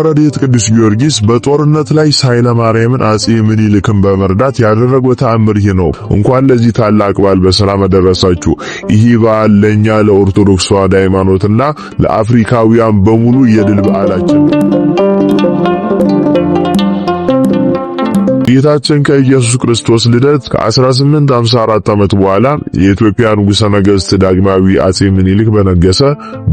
ፊታውራሪ ቅዱስ ጊዮርጊስ በጦርነት ላይ ኃይለ ማርያምን አጼ ምኒልክን በመርዳት ያደረገው ተአምር ይህ ነው። እንኳን ለዚህ ታላቅ በዓል በሰላም አደረሳችሁ። ይህ በዓል ለኛ ለኦርቶዶክስ ተዋሕዶ ሃይማኖትና ለአፍሪካውያን በሙሉ የድል በዓላችን ነው። ጌታችን ከኢየሱስ ክርስቶስ ልደት ከ1854 ዓመት በኋላ የኢትዮጵያ ንጉሠ ነገሥት ዳግማዊ አጼ ምኒልክ በነገሰ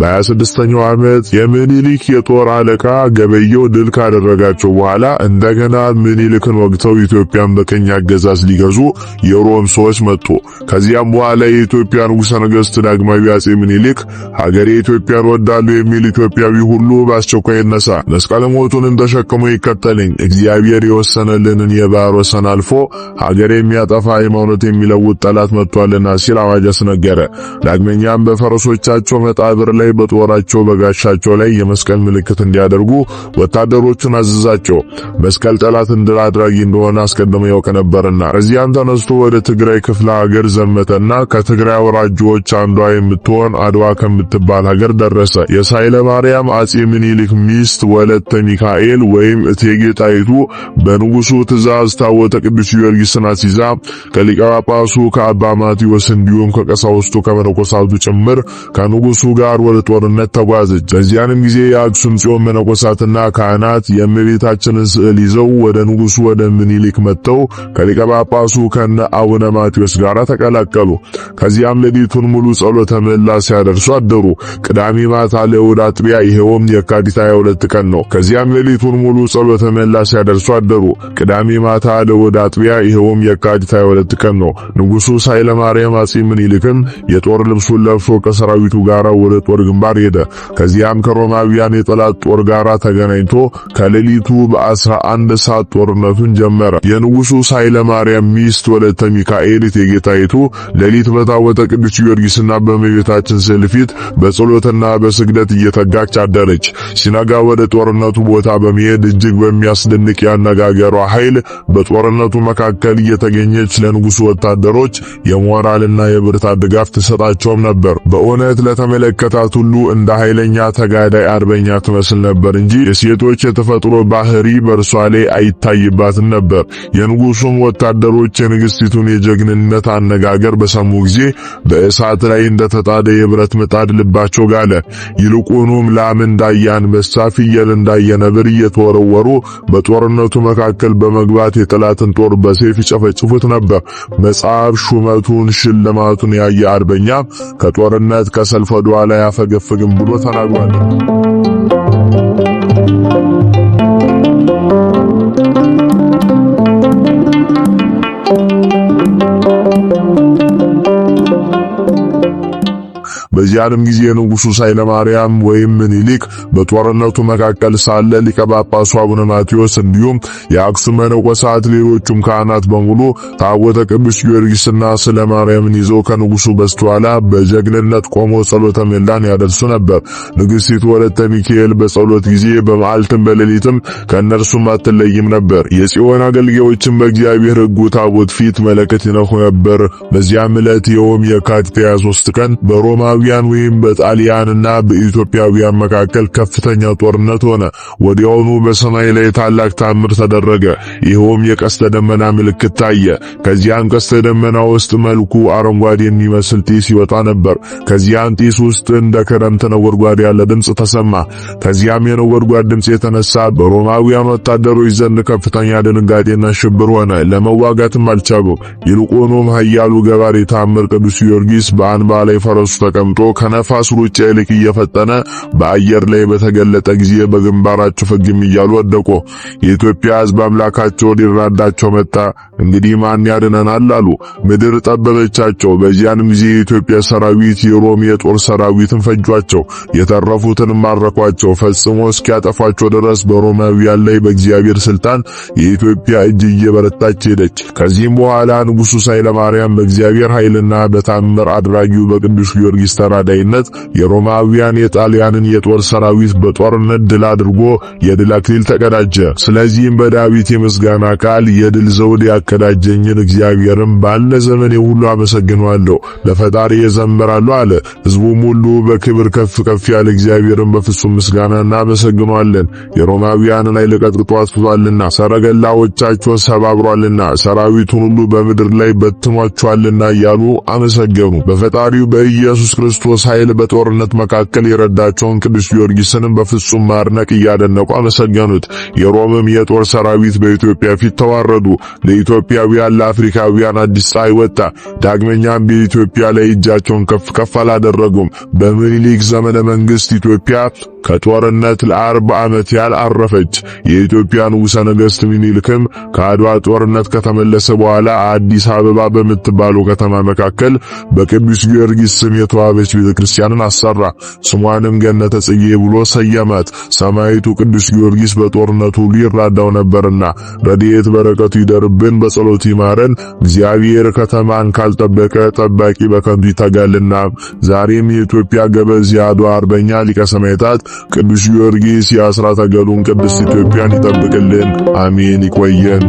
በ26ኛው ዓመት የምኒልክ የጦር አለቃ ገበየው ድል ካደረጋቸው በኋላ እንደገና ምኒልክን ወግተው ኢትዮጵያን በቀኝ አገዛዝ ሊገዙ የሮም ሰዎች መጡ። ከዚያም በኋላ የኢትዮጵያ ንጉሠ ነገሥት ዳግማዊ አጼ ምኒልክ ሀገሬ ኢትዮጵያን ወዳሉ የሚል ኢትዮጵያዊ ሁሉ በአስቸኳይ ይነሳ፣ መስቀለ ሞቱንም ተሸክሞ ይከተለኝ፣ እግዚአብሔር የወሰነልንን የባህር ወሰን አልፎ ሀገር የሚያጠፋ ሃይማኖት የሚለውጥ ጠላት መጥቷልና ሲል አዋጅ አስነገረ። ዳግመኛም በፈረሶቻቸው መቃብር ላይ በጦራቸው በጋሻቸው ላይ የመስቀል ምልክት እንዲያደርጉ ወታደሮቹን አዘዛቸው። መስቀል ጠላት ድል አድራጊ እንደሆነ አስቀድሞ ያውቅ ነበርና። ከዚያም ተነስቶ ወደ ትግራይ ክፍለ ሀገር ዘመተና ከትግራይ አውራጃዎች አንዷ የምትሆን አድዋ ከምትባል ሀገር ደረሰ። የኃይለ ማርያም አጼ ምኒልክ ሚስት ወለተ ሚካኤል ወይም እቴጌ ጣይቱ በንጉሱ ትእዛዝ ታቦተ ቅዱስ ጊዮርጊስን አስይዛ ከሊቀ ጳጳሱ ከአባ ማቴዎስ እንዲሁም ከቀሳውስቱ ከመነኮሳቱ ጭምር ከንጉሱ ጋር ወደ ጦርነት ተጓዘች። በዚያንም ጊዜ የአክሱም ጽዮን መነኮሳትና ካህናት የእመቤታችንን ስዕል ይዘው ወደ ንጉሱ ወደ ምኒልክ መጥተው ከሊቀ ጳጳሱ ከነ አቡነ ማቴዎስ ጋር ተቀላቀሉ። ከዚያም ሌሊቱን ሙሉ ጸሎተ ምህላ ሲያደርሱ አደሩ። ቅዳሜ ማታ ለእሑድ አጥቢያ ይሄውም የካቲት 22 ቀን ነው። ከዚያም ሌሊቱን ሙሉ ጸሎተ ምህላ ሲያደርሱ አደሩ። ቅዳሜ ማታ ለእሑድ አጥቢያ ይሄውም የካቲት 22 ቀን ነው። ንጉሱ ኃይለ ማርያም አጼ ምኒልክም የጦር ልብሱን ለብሶ ከሰራዊቱ ጋር ወደ ጦር ግንባር ሄደ። ከዚያም ከሮማውያን የጠላት ጦር ጋር ተገናኝቶ ከሌሊቱ በ11 ሰዓት ጦርነቱን ጀመረ። የንጉሱ ኃይለ ማርያም ሚስት ወለተ ሚካኤል እቴጌ ጣይቱ ሌሊት በታቦተ ቅዱስ ጊዮርጊስና በእመቤታችን ስዕል ፊት በጸሎትና በስግደት እየተጋች አደረች። ሲነጋ ወደ ጦርነቱ ቦታ በመሄድ እጅግ በሚያስደንቅ ያነጋገሯ ኃይል በጦርነቱ መካከል እየተገኘች ለንጉሱ ወታደሮች የሞራልና የብርታት ድጋፍ ትሰጣቸውም ነበር። በእውነት ለተመለከታት ሁሉ እንደ ኃይለኛ ተጋዳይ አርበኛ ትመስል ነበር እንጂ የሴቶች የተፈጥሮ ባህሪ በእርሷ ላይ አይታይባትም ነበር። የንጉሱም ወታደሮች የንግስቲቱን የጀግንነት አነጋገር በሰሙ ጊዜ በእሳት ላይ እንደተጣደ የብረት ምጣድ ልባቸው ጋለ። ይልቁኑም ላም እንዳየ አንበሳ፣ ፍየል እንዳየ ነብር እየተወረወሩ በጦርነቱ መካከል በመግባት የጠላትን ጦር በሰይፍ ይጨፈጭፉት ነበር። መጽሐፍ ሹመቱን ሽልማቱን ያየ አርበኛ ከጦርነት ከሰልፍ ወደ ኋላ አያፈገፍግም ብሎ ተናግሯል። በዚያንም ጊዜ ንጉሱ ኃይለ ማርያም ወይም ምኒልክ በጦርነቱ መካከል ሳለ ሊቀ ጳጳሱ አቡነ ማቴዎስ እንዲሁም የአክሱም መነኮሳት ሌሎቹም ካህናት በሙሉ ታቦተ ቅዱስ ጊዮርጊስና ስለ ማርያምን ይዘው ከንጉሱ በስተኋላ በጀግንነት ቆመው ጸሎተ ምህላን ያደርሱ ነበር። ንግስቲቱ ወለተ ሚካኤል በጸሎት ጊዜ በመዓልትም በሌሊትም ከእነርሱም አትለይም ነበር። የጽዮን አገልጋዮችም በእግዚአብሔር ሕጉ ታቦት ፊት መለከት ይነፉ ነበር። በዚያም ዕለት የውም የካቲት 23 ቀን በሮማውያን ወይም በጣሊያንና በኢትዮጵያውያን መካከል ከፍተኛ ጦርነት ሆነ። ወዲያውኑ በሰማይ ላይ ታላቅ ታምር ተደረገ። ይኸውም የቀስተ ደመና ምልክት ታየ። ከዚያም ቀስተ ደመና ውስጥ መልኩ አረንጓዴ የሚመስል ጢስ ይወጣ ነበር። ከዚያም ጢስ ውስጥ እንደ ክረምት ነጎድጓድ ያለ ድምጽ ተሰማ። ከዚያም የነጎድጓድ ድምጽ የተነሳ በሮማውያን ወታደሮች ዘንድ ከፍተኛ ድንጋጤና ሽብር ሆነ። ለመዋጋትም አልቻሉም። ይልቁኑም ኃያሉ ገባሬ ታምር ቅዱስ ጊዮርጊስ በአንባ ላይ ፈረሱ ተቀምጦ ከነፋስ ሩጫ ይልቅ እየፈጠነ በአየር ላይ በተገለጠ ጊዜ በግንባራቸው ፍግም እያሉ ወደቁ። የኢትዮጵያ ሕዝብ አምላካቸው ሊራዳቸው መጣ። እንግዲህ ማን ያድነናል አሉ። ምድር ጠበበቻቸው። በዚያንም ጊዜ የኢትዮጵያ ሰራዊት የሮም የጦር ሰራዊትን ፈጇቸው። የተረፉትን ማረኳቸው። ፈጽሞ እስኪያጠፏቸው ድረስ በሮማውያን ላይ በእግዚአብሔር ስልጣን የኢትዮጵያ እጅ እየበረታች ሄደች። ከዚህም በኋላ ንጉሱ ኃይለ ማርያም በእግዚአብሔር ኃይልና በታምር አድራጊው በቅዱስ ጊዮርጊስ ተራ ተራዳይነት የሮማውያን የጣሊያንን የጦር ሰራዊት በጦርነት ድል አድርጎ የድል አክሊል ተቀዳጀ። ስለዚህም በዳዊት የምስጋና ቃል የድል ዘውድ ያቀዳጀኝን እግዚአብሔርን ባለ ዘመኔ ሁሉ አመሰግነዋለሁ፣ ለፈጣሪ እዘምራለሁ አለ። ሕዝቡም ሁሉ በክብር ከፍ ከፍ ያለ እግዚአብሔርን በፍጹም ምስጋና እናመሰግነዋለን። የሮማውያንን ኃይል ቀጥቅጦ አጥፍቷልና፣ ሰረገላዎቻቸውን ሰባብሯልና፣ ሰራዊቱን ሁሉ በምድር ላይ በትኗቸዋልና እያሉ አመሰገኑ። በፈጣሪው በኢየሱስ ክርስቶስ ኃይል በጦርነት መካከል የረዳቸውን ቅዱስ ጊዮርጊስንም በፍጹም ማድነቅ እያደነቁ አመሰገኑት። የሮምም የጦር ሰራዊት በኢትዮጵያ ፊት ተዋረዱ። ለኢትዮጵያውያን ለአፍሪካውያን አዲስ ፀሐይ ወጣ። ዳግመኛም በኢትዮጵያ ላይ እጃቸውን ከፍ ከፍ አላደረጉም። በምኒልክ ዘመነ መንግስት ኢትዮጵያ ከጦርነት ለ40 ዓመት ያህል አረፈች። የኢትዮጵያ ንጉሠ ነገሥት ምኒልክም ከአድዋ ጦርነት ከተመለሰ በኋላ አዲስ አበባ በምትባለው ከተማ መካከል በቅዱስ ጊዮርጊስ ስም የተዋበች ቤተክርስቲያንን አሰራ። ስሟንም ገነተ ጽጌ ብሎ ሰየማት። ሰማዕቱ ቅዱስ ጊዮርጊስ በጦርነቱ ሊራዳው ነበርና ረድኤት በረከቱ ይደርብን፣ በጸሎቱ ይማረን። እግዚአብሔር ከተማን ካልጠበቀ ጠባቂ በከንቱ ይተጋልና። ዛሬም የኢትዮጵያ ገበዝ የአድዋ አርበኛ ሊቀ ሰማዕታት ቅዱስ ጊዮርጊስ የአስራተ ገሉን ቅድስት ኢትዮጵያን ይጠብቅልን። አሜን። ይቆየን።